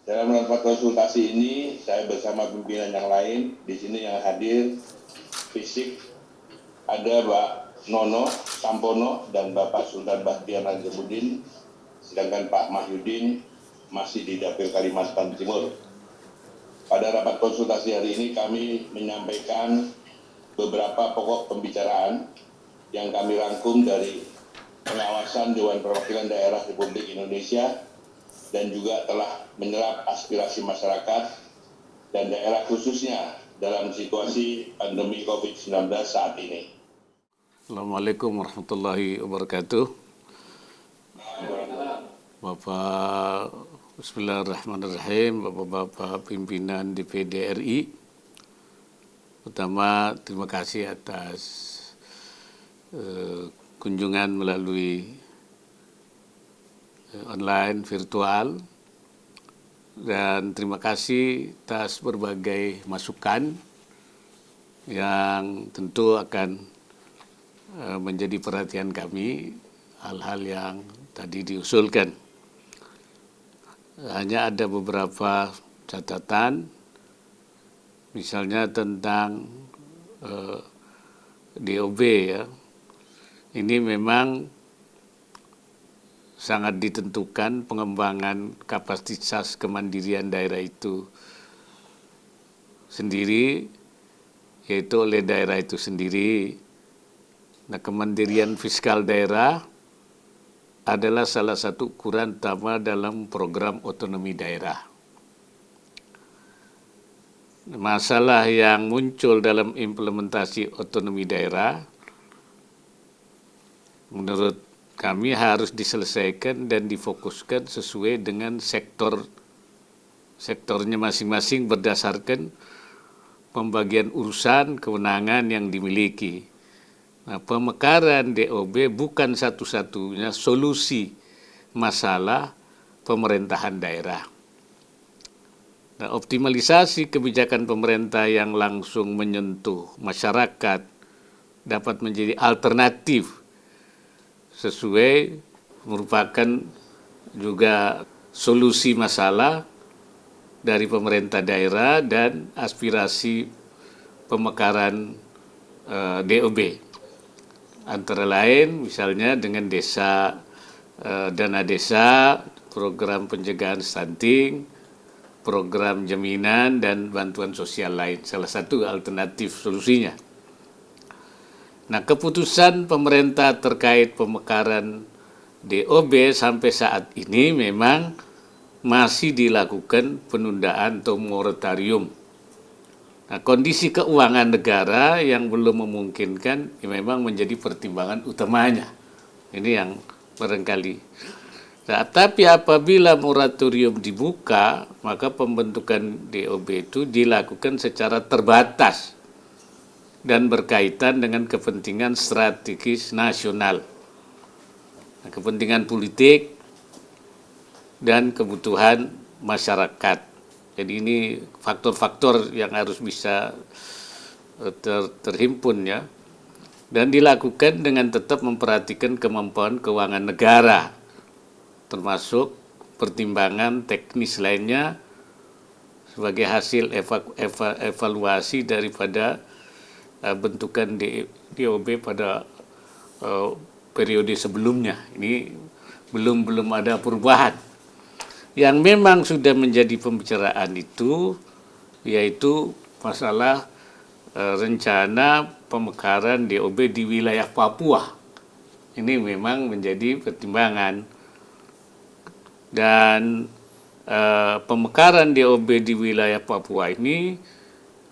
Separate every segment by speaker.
Speaker 1: Dalam rapat konsultasi ini, saya bersama pimpinan yang lain, di sini yang hadir fisik ada Pak Nono Sampono dan Bapak Sultan Bahtiar Najamuddin, sedangkan Pak Mahyudin masih di Dapil Kalimantan Timur. Pada rapat konsultasi hari ini kami menyampaikan beberapa pokok pembicaraan yang kami rangkum dari pengawasan Dewan Perwakilan Daerah Republik Indonesia dan juga telah menyerap aspirasi masyarakat dan daerah khususnya dalam situasi pandemi COVID-19 saat ini.
Speaker 2: Assalamualaikum warahmatullahi wabarakatuh. Bapak Bismillahirrahmanirrahim, Bapak-Bapak pimpinan DPD RI. Pertama, terima kasih atas kunjungan melalui online virtual, dan terima kasih atas berbagai masukan yang tentu akan menjadi perhatian kami, hal-hal yang tadi diusulkan. Hanya ada beberapa catatan, misalnya tentang DOB ya. Ini memang sangat ditentukan pengembangan kapasitas kemandirian daerah itu sendiri, yaitu oleh daerah itu sendiri. Nah, kemandirian fiskal daerah adalah salah satu ukuran utama dalam program otonomi daerah. Masalah yang muncul dalam implementasi otonomi daerah menurut kami harus diselesaikan dan difokuskan sesuai dengan sektornya masing-masing berdasarkan pembagian urusan kewenangan yang dimiliki. Nah, pemekaran DOB bukan satu-satunya solusi masalah pemerintahan daerah. Nah, optimalisasi kebijakan pemerintah yang langsung menyentuh masyarakat dapat menjadi alternatif sesuai merupakan juga solusi masalah dari pemerintah daerah dan aspirasi pemekaran DOB. Antara lain misalnya dengan dana desa, program pencegahan stunting, program jaminan dan bantuan sosial lain. Salah satu alternatif solusinya. Nah, keputusan pemerintah terkait pemekaran DOB sampai saat ini memang masih dilakukan penundaan atau moratorium. Nah, kondisi keuangan negara yang belum memungkinkan ya memang menjadi pertimbangan utamanya. Ini yang barangkali. Nah, tapi apabila moratorium dibuka, maka pembentukan DOB itu dilakukan secara terbatas dan berkaitan dengan kepentingan strategis nasional, nah, kepentingan politik dan kebutuhan masyarakat. Jadi ini faktor-faktor yang harus bisa terhimpun ya, dan dilakukan dengan tetap memperhatikan kemampuan keuangan negara, termasuk pertimbangan teknis lainnya sebagai hasil evaluasi daripada bentukan DOB pada periode sebelumnya. Ini belum ada perubahan. Yang memang sudah menjadi pembicaraan itu yaitu masalah rencana pemekaran DOB di wilayah Papua. Ini memang menjadi pertimbangan, dan pemekaran DOB di wilayah Papua ini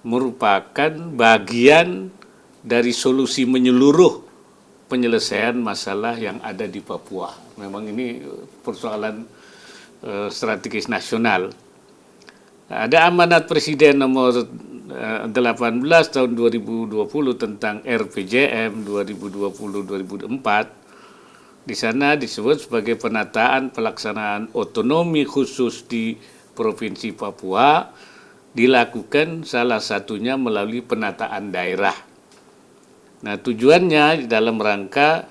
Speaker 2: merupakan bagian dari solusi menyeluruh penyelesaian masalah yang ada di Papua. Memang ini persoalan strategis nasional. Ada amanat Presiden nomor 18 tahun 2020 tentang RPJM 2020-2024. Di sana disebut sebagai penataan pelaksanaan otonomi khusus di Provinsi Papua dilakukan salah satunya melalui penataan daerah. Nah, tujuannya dalam rangka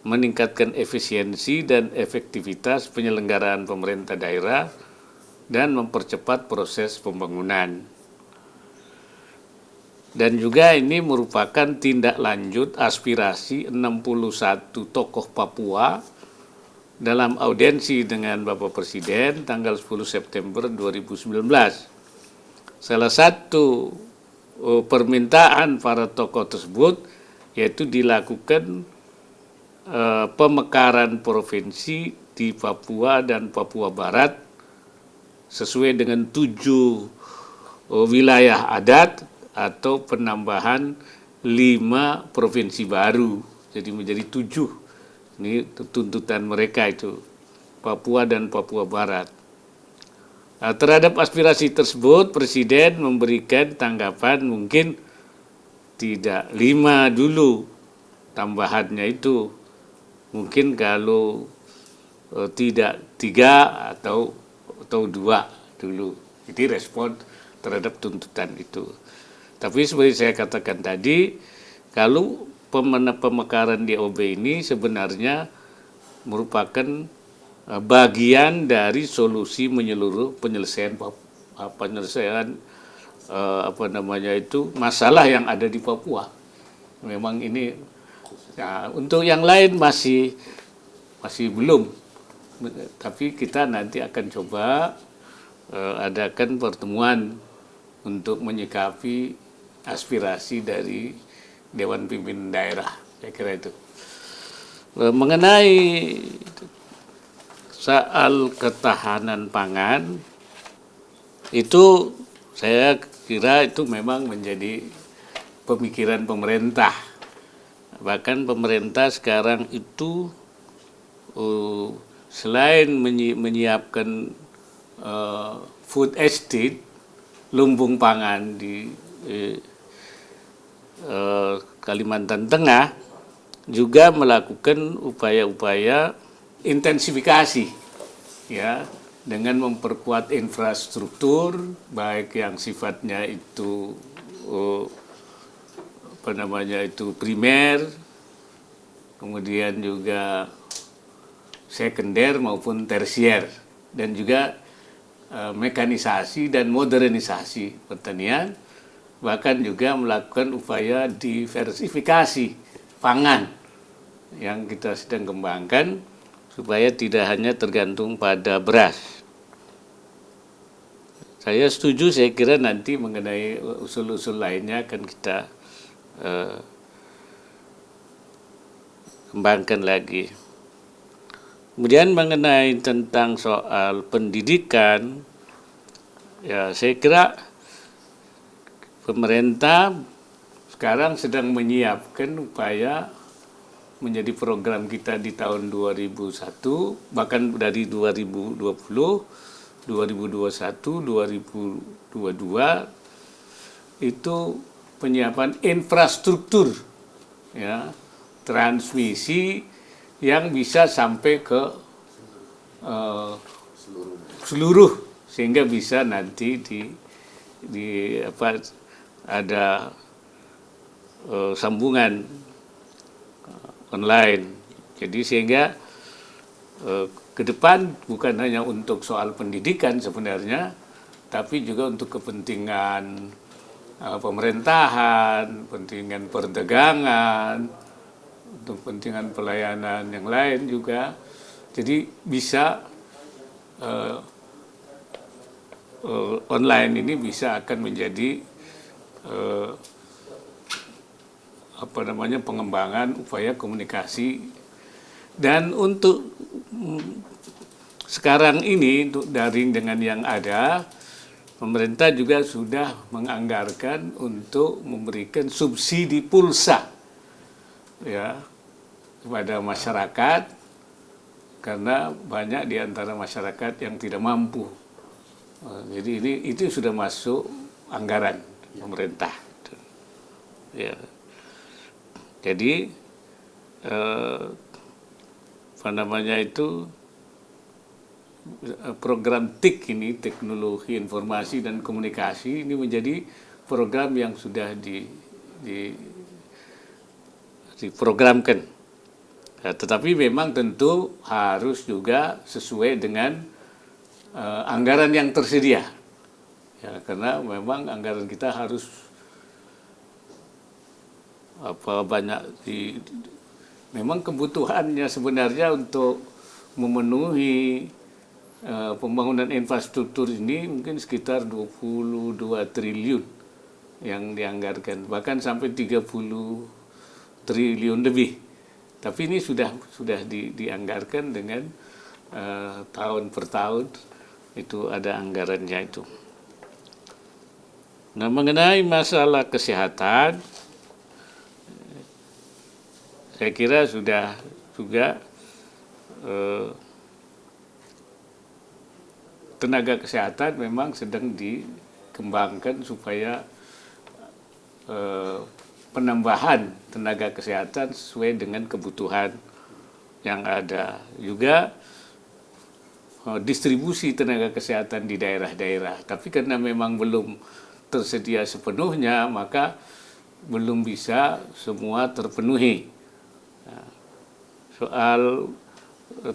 Speaker 2: meningkatkan efisiensi dan efektivitas penyelenggaraan pemerintah daerah dan mempercepat proses pembangunan. Dan juga ini merupakan tindak lanjut aspirasi 61 tokoh Papua dalam audiensi dengan Bapak Presiden tanggal 10 September 2019. Salah satu permintaan para tokoh tersebut yaitu dilakukan pemekaran provinsi di Papua dan Papua Barat sesuai dengan 7 wilayah adat atau penambahan 5 provinsi baru, jadi menjadi 7. Ini tuntutan mereka itu, Papua dan Papua Barat. Nah, terhadap aspirasi tersebut Presiden memberikan tanggapan mungkin tidak 5 dulu tambahannya itu, mungkin kalau tidak 3 atau 2 dulu. Jadi respon terhadap tuntutan itu. Tapi seperti saya katakan tadi, kalau pemekaran DOB ini sebenarnya merupakan bagian dari solusi menyeluruh penyelesaian masalah yang ada di Papua. Memang ini untuk yang lain masih belum, tapi kita nanti akan coba adakan pertemuan untuk menyikapi aspirasi dari Dewan Pimpinan Daerah, saya kira itu. Mengenai soal ketahanan pangan, itu saya kira itu memang menjadi pemikiran pemerintah. Bahkan pemerintah sekarang itu selain menyiapkan food estate, lumbung pangan di Kalimantan Tengah, juga melakukan upaya-upaya intensifikasi ya, dengan memperkuat infrastruktur baik yang sifatnya itu primer, kemudian juga sekunder maupun tersier, dan juga mekanisasi dan modernisasi pertanian, bahkan juga melakukan upaya diversifikasi pangan yang kita sedang kembangkan supaya tidak hanya tergantung pada beras. Saya setuju, saya kira nanti mengenai usul-usul lainnya akan kita kembangkan lagi. Kemudian mengenai tentang soal pendidikan, ya saya kira pemerintah sekarang sedang menyiapkan upaya menjadi program kita di tahun 2001, bahkan dari 2020, 2021, 2022, itu penyiapan infrastruktur ya, transmisi yang bisa sampai ke seluruh, sehingga bisa nanti ada sambungan online. Jadi sehingga ke depan bukan hanya untuk soal pendidikan sebenarnya, tapi juga untuk kepentingan pemerintahan, kepentingan perdagangan, untuk kepentingan pelayanan yang lain juga. Jadi bisa online ini bisa akan menjadi pengembangan upaya komunikasi. Dan untuk sekarang ini, untuk daring dengan yang ada, pemerintah juga sudah menganggarkan untuk memberikan subsidi pulsa ya kepada masyarakat, karena banyak di antara masyarakat yang tidak mampu. Jadi itu sudah masuk anggaran pemerintah. Ya. Jadi program TIK ini, teknologi informasi dan komunikasi, ini menjadi program yang sudah diprogramkan. Ya, tetapi memang tentu harus juga sesuai dengan anggaran yang tersedia. Ya, karena memang anggaran kita harus banyak memang kebutuhannya sebenarnya untuk memenuhi pembangunan infrastruktur ini mungkin sekitar 22 triliun yang dianggarkan, bahkan sampai 30 triliun lebih. Tapi ini sudah dianggarkan dengan tahun per tahun itu ada anggarannya itu. Nah, mengenai masalah kesehatan, saya kira sudah juga tenaga kesehatan memang sedang dikembangkan supaya penambahan tenaga kesehatan sesuai dengan kebutuhan yang ada. Juga distribusi tenaga kesehatan di daerah-daerah. Tapi karena memang belum tersedia sepenuhnya, maka belum bisa semua terpenuhi. Nah, soal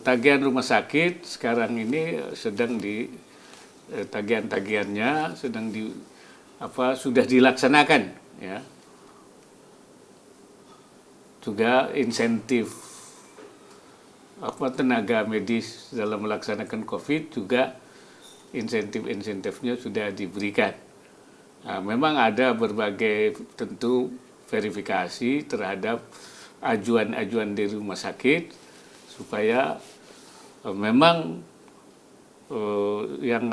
Speaker 2: tagihan rumah sakit sekarang ini sedang tagihan-tagihannya sedang sudah dilaksanakan, ya. Juga insentif tenaga medis dalam melaksanakan COVID juga insentifnya sudah diberikan. Nah, memang ada berbagai tentu verifikasi terhadap ajuan-ajuan dari rumah sakit supaya memang yang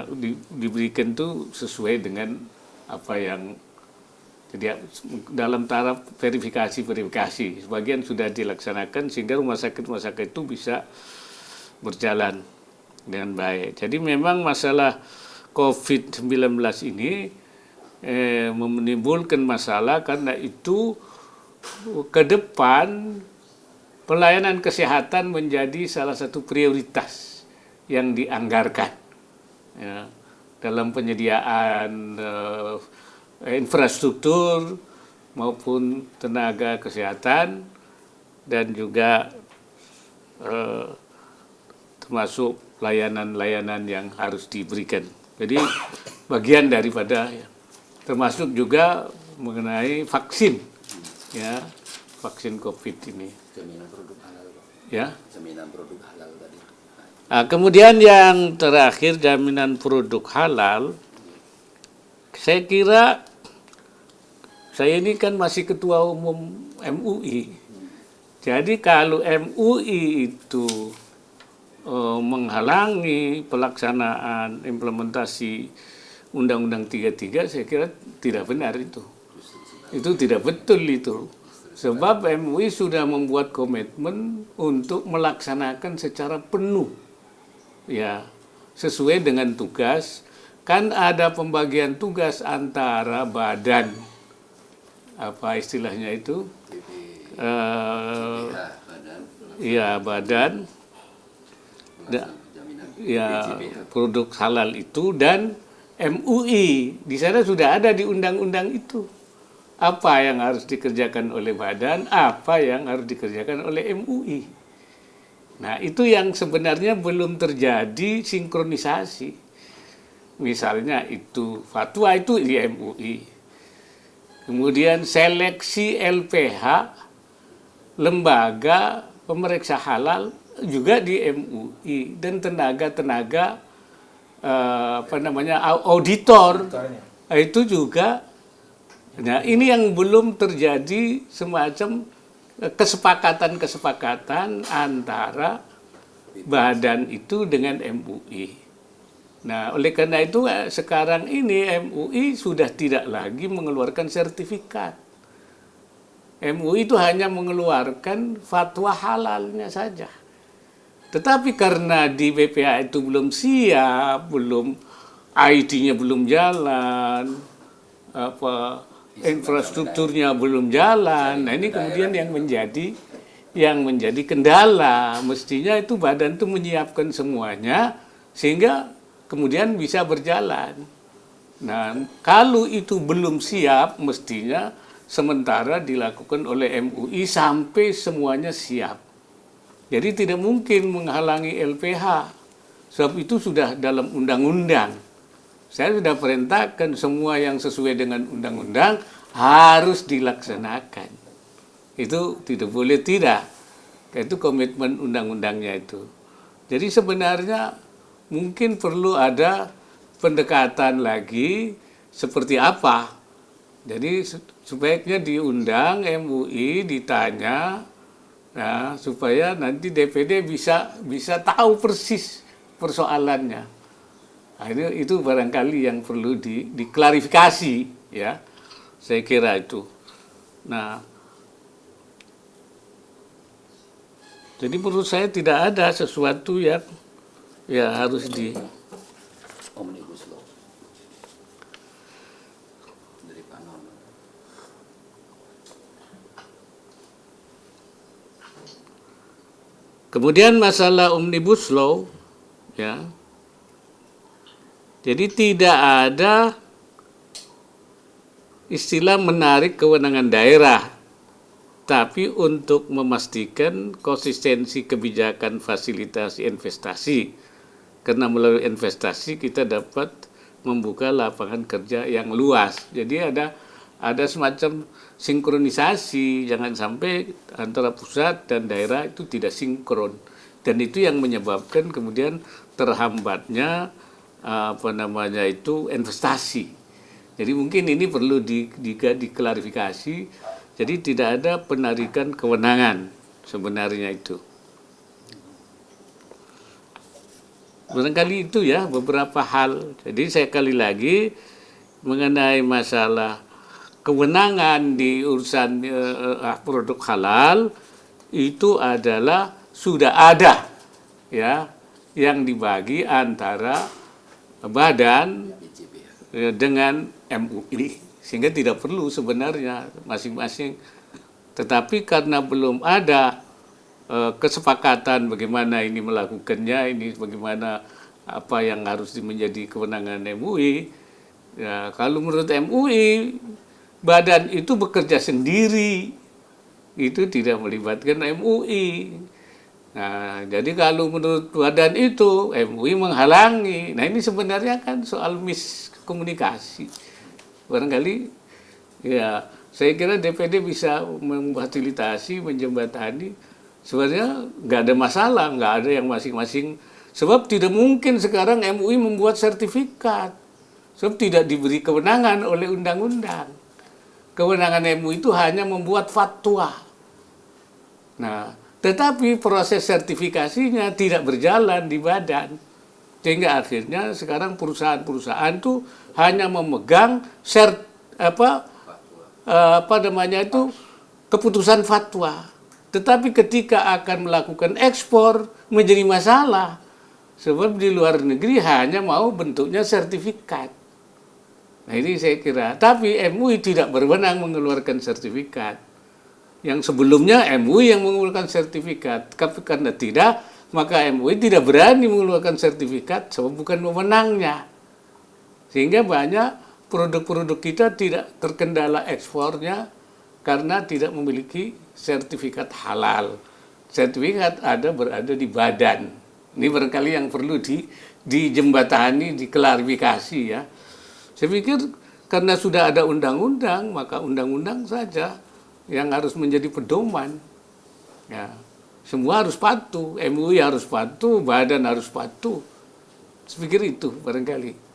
Speaker 2: diberikan itu sesuai dengan apa yang jadi dalam taraf verifikasi. Sebagian sudah dilaksanakan sehingga rumah sakit itu bisa berjalan dengan baik. Jadi memang masalah COVID-19 ini menimbulkan masalah karena itu ke depan pelayanan kesehatan menjadi salah satu prioritas yang dianggarkan, ya, dalam penyediaan infrastruktur maupun tenaga kesehatan dan juga termasuk layanan-layanan yang harus diberikan. Jadi bagian daripada, ya, termasuk juga mengenai vaksin, ya, vaksin COVID ini.
Speaker 3: Jaminan produk halal, Pak.
Speaker 2: Ya.
Speaker 3: Jaminan produk halal tadi.
Speaker 2: Nah, kemudian yang terakhir jaminan produk halal, saya kira saya ini kan masih ketua umum MUI. Jadi kalau MUI itu menghalangi pelaksanaan implementasi Undang-Undang 33, saya kira tidak benar itu. Itu tidak betul itu. Sebab MUI sudah membuat komitmen untuk melaksanakan secara penuh, ya, sesuai dengan tugas. Kan ada pembagian tugas antara badan, apa istilahnya itu? Badan produk halal itu dan MUI. Di sana sudah ada di undang-undang itu apa yang harus dikerjakan oleh badan, apa yang harus dikerjakan oleh MUI. Nah, itu yang sebenarnya belum terjadi sinkronisasi. Misalnya itu fatwa itu di MUI. Kemudian seleksi LPH, lembaga pemeriksa halal juga di MUI, dan tenaga-tenaga auditor itu juga. Nah, ini yang belum terjadi semacam kesepakatan antara badan itu dengan MUI. Nah, oleh karena itu sekarang ini MUI sudah tidak lagi mengeluarkan sertifikat. MUI itu hanya mengeluarkan fatwa halalnya saja. Tetapi karena di BPH itu belum siap, IT-nya belum jalan, infrastrukturnya belum jalan. Nah, ini kemudian yang menjadi kendala. Mestinya itu badan itu menyiapkan semuanya sehingga kemudian bisa berjalan. Nah, kalau itu belum siap, mestinya sementara dilakukan oleh MUI sampai semuanya siap. Jadi tidak mungkin menghalangi LPH Sebab itu sudah dalam undang-undang. Saya sudah perintahkan semua yang sesuai dengan undang-undang harus dilaksanakan. Itu tidak boleh tidak. Itu komitmen undang-undangnya itu. Jadi sebenarnya mungkin perlu ada pendekatan lagi seperti apa. Jadi sebaiknya diundang MUI, ditanya, nah, supaya nanti DPD bisa tahu persis persoalannya. Nah, itu barangkali yang perlu diklarifikasi, ya. Saya kira itu. Nah, jadi menurut saya tidak ada sesuatu yang ya harus
Speaker 3: Omnibus Law dari Pak Nono.
Speaker 2: Kemudian masalah Omnibus Law, ya. Jadi tidak ada istilah menarik kewenangan daerah, tapi untuk memastikan konsistensi kebijakan fasilitasi investasi. Karena melalui investasi kita dapat membuka lapangan kerja yang luas. Jadi ada semacam sinkronisasi, jangan sampai antara pusat dan daerah itu tidak sinkron. Dan itu yang menyebabkan kemudian terhambatnya investasi. Jadi mungkin ini perlu diklarifikasi. Jadi tidak ada penarikan kewenangan sebenarnya itu. Barangkali itu ya beberapa hal. Jadi saya kali lagi mengenai masalah kewenangan di urusan produk halal itu adalah sudah ada, ya, yang dibagi antara badan dengan MUI, sehingga tidak perlu sebenarnya masing-masing. Tetapi karena belum ada kesepakatan bagaimana ini melakukannya, ini bagaimana apa yang harus menjadi kewenangan MUI. Ya, kalau menurut MUI badan itu bekerja sendiri, itu tidak melibatkan MUI. Nah, jadi kalau menurut badan itu MUI menghalangi. Nah, ini sebenarnya kan soal miskomunikasi. Barangkali ya saya kira DPD bisa memfasilitasi, menjembatani. Sebenarnya nggak ada masalah, nggak ada yang masing-masing. Sebab tidak mungkin sekarang MUI membuat sertifikat. Sebab tidak diberi kewenangan oleh undang-undang. Kewenangan MUI itu hanya membuat fatwa. Nah, tetapi proses sertifikasinya tidak berjalan di badan. Sehingga akhirnya sekarang perusahaan-perusahaan itu hanya memegang keputusan fatwa. Tetapi ketika akan melakukan ekspor menjadi masalah. Sebab di luar negeri hanya mau bentuknya sertifikat. Nah, ini saya kira. Tapi MUI tidak berwenang mengeluarkan sertifikat. Yang sebelumnya MUI yang mengeluarkan sertifikat. Tapi karena tidak, maka MUI tidak berani mengeluarkan sertifikat sebab bukan wewenangnya. Sehingga banyak produk-produk kita tidak terkendala ekspornya karena tidak memiliki sertifikat halal. Sertifikat berada di badan. Ini barangkali yang perlu dijembatani, diklarifikasi, ya. Saya pikir karena sudah ada undang-undang, maka undang-undang saja yang harus menjadi pedoman. Ya, semua harus patuh, MUI harus patuh, badan harus patuh. Saya pikir itu barangkali.